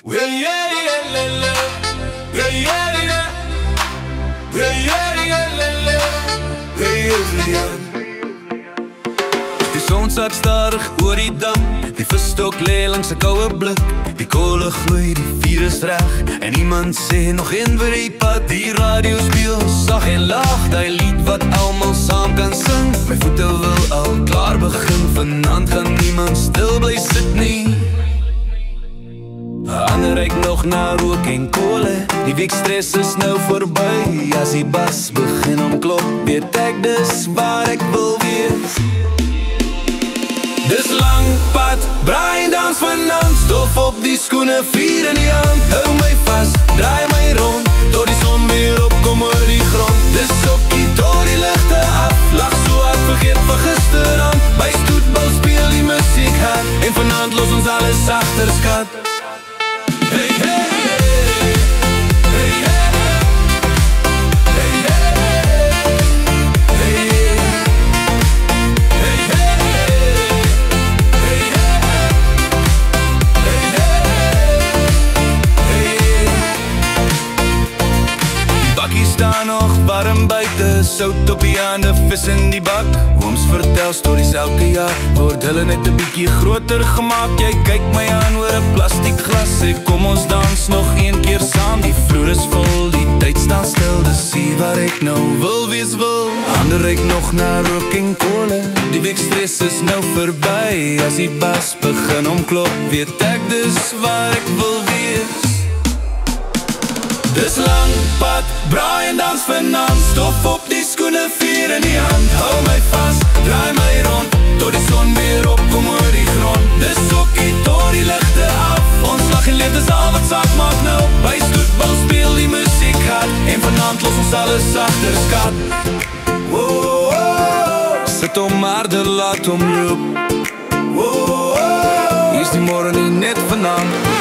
Die son sak stadig oor die dam. Die visstok lê langs 'n koue blik. Die kolle gloei, die vuur is reg. En iemand sê nog een vir die pad. Die radio speel sag en lag. Die lied wat almal saam kan sing. My voete wil al klaar begin. Vanaand gaan niemand stil bly sit nie. Ander ryk nog na rook en kole. Die week stress is nou verby. As die bas begin omklop, weet ek dis waar ek wil wees. Dis lang pad, braai en dans vanaand. Stof op die skoene, vuur in die hand. Hou my vas, draai my rond, tot die son weer opkom oor die grond. Dis okkie tot die ligte af. Lach so hard, vergeet van gisterand. By stoetbal speel die musiek hard. En vanaand los ons alles agter, skat. Hey, hey, hey, hey, hey, hey, hey, hey, die bakkie staan nog warm buite, sout op die hande, vis in die bak. Ooms vertel stories elke jaar, word hulle net 'n bietjie groter gemaak. Jy kyk my aan oor 'n plastiek glas. Sê kom ons dans nog een keer saam. Die vloer is vol, die tyd staan stil. Dis hier waar ek nou wil wees wil. Ander ryk nog na rook en kole. Die week stress is nou verby. As die bas begin omklop, weet ek dis waar ek wil wees. Dis lang pad, braai en dans vanaand. Stof op die skoene, vuur in die hand. Hou my vas, draai my rond, tot die son weer opkom oor die grond. Dis okkie tot die ligte af. Ons lag en leed is al wat saak maak nou. By stoetbal speel die musiek hard. En vanaand los ons alles agter, skat. Wow, wow. Sit om harder, laat hom loop. Wow, wow. Hier is die môre nie net vanaand.